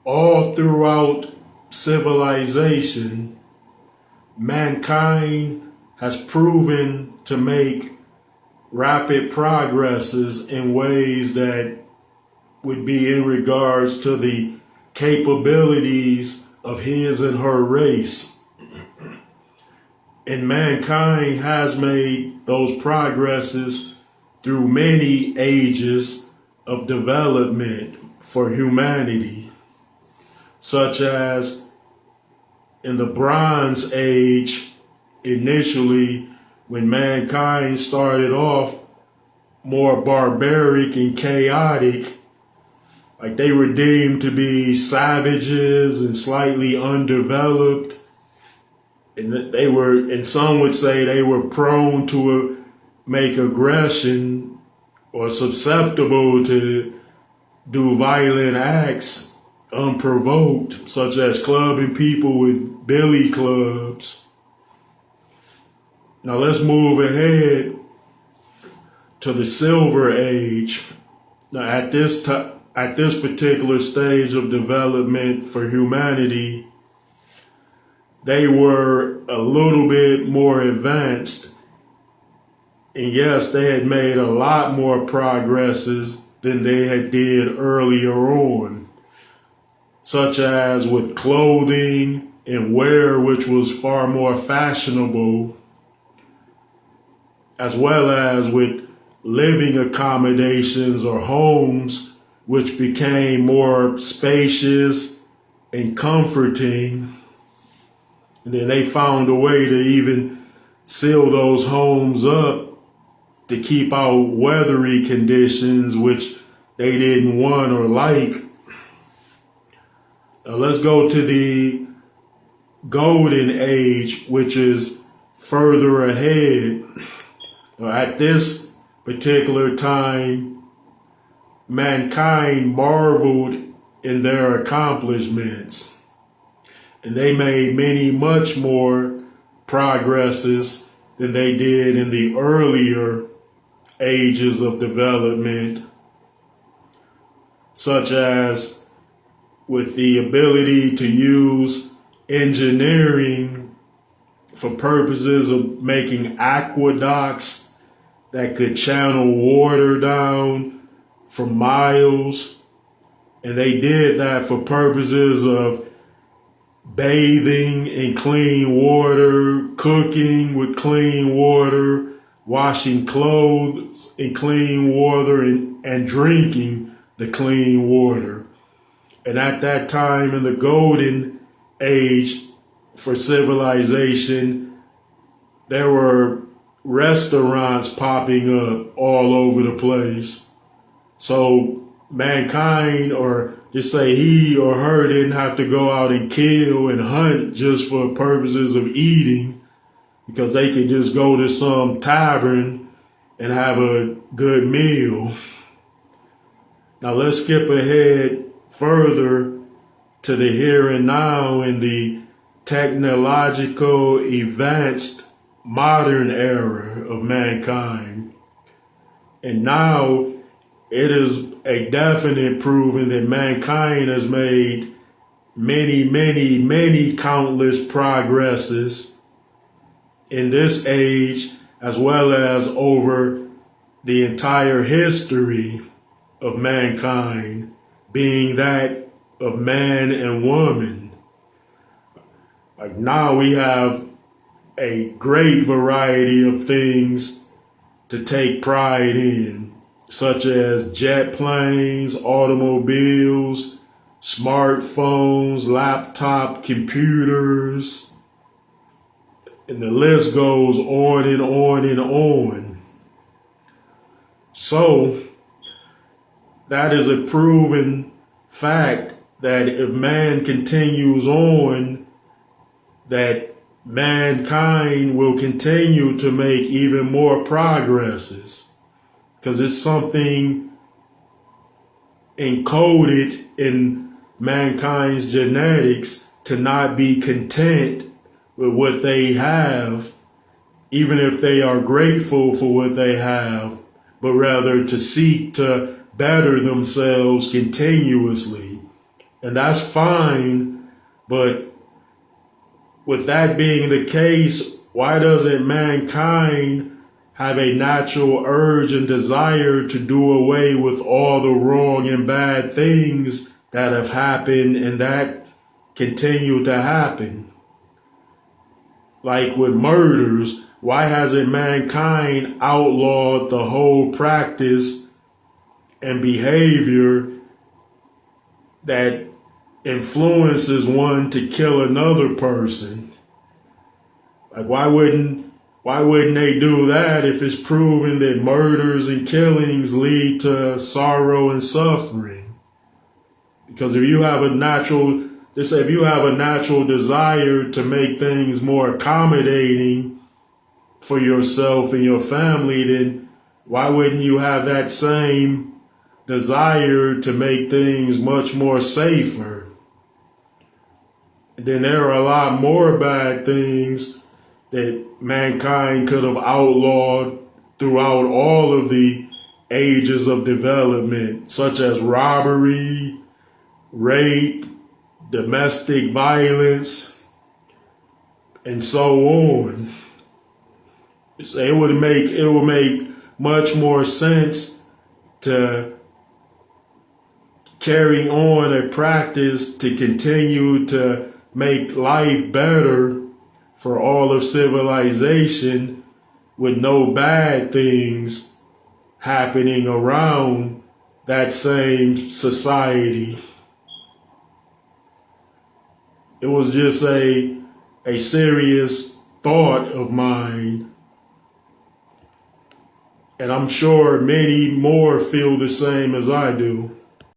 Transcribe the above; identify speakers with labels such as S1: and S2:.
S1: all throughout civilization, mankind has proven to make rapid progresses in ways that would be in regards to the capabilities of his and her race. And mankind has made those progresses through many ages of development for humanity, such as in the Bronze Age, initially, when mankind started off more barbaric and chaotic, like they were deemed to be savages and slightly undeveloped. And some would say they were prone to make aggression or susceptible to do violent acts unprovoked, such as clubbing people with billy clubs. Now let's move ahead to the Silver Age. Now at this particular stage of development for humanity, they were a little bit more advanced. And yes, they had made a lot more progresses than they had did earlier on, such as with clothing and wear, which was far more fashionable, as well as with living accommodations or homes, which became more spacious and comforting. And then they found a way to even seal those homes up to keep out weathery conditions, which they didn't want or like. Now let's go to the Golden Age, which is further ahead. At this particular time, mankind marveled in their accomplishments. And they made much more progresses than they did in the earlier ages of development, such as with the ability to use engineering for purposes of making aqueducts that could channel water down for miles. And they did that for purposes of bathing in clean water, cooking with clean water, washing clothes in clean water, and drinking the clean water. And at that time in the Golden Age for civilization, there were restaurants popping up all over the place. So mankind, or just say he or her, didn't have to go out and kill and hunt just for purposes of eating, because they could just go to some tavern and have a good meal. Now let's skip ahead further to the here and now in the technological advanced modern era of mankind. And now it is a definite proven that mankind has made many countless progresses in this age, as well as over the entire history of mankind, being that of man and woman. Like now we have a great variety of things to take pride in, such as jet planes, automobiles, smartphones, laptop computers, and the list goes on and on and on. So that is a proven fact that if man continues on, that mankind will continue to make even more progresses, because it's something encoded in mankind's genetics to not be content with what they have, even if they are grateful for what they have, but rather to seek to better themselves continuously. And that's fine, but with that being the case, why doesn't mankind have a natural urge and desire to do away with all the wrong and bad things that have happened and that continue to happen? Like with murders, why hasn't mankind outlawed the whole practice and behavior that influences one to kill another person? Like why wouldn't they do that if it's proven that murders and killings lead to sorrow and suffering? Because if you have a natural desire to make things more accommodating for yourself and your family, then why wouldn't you have that same desire to make things much more safer? And then there are a lot more bad things that mankind could have outlawed throughout all of the ages of development, such as robbery, rape, domestic violence, and so on. It would make much more sense to carry on a practice to continue to make life better for all of civilization with no bad things happening around that same society. It was just a serious thought of mine, and I'm sure many more feel the same as I do.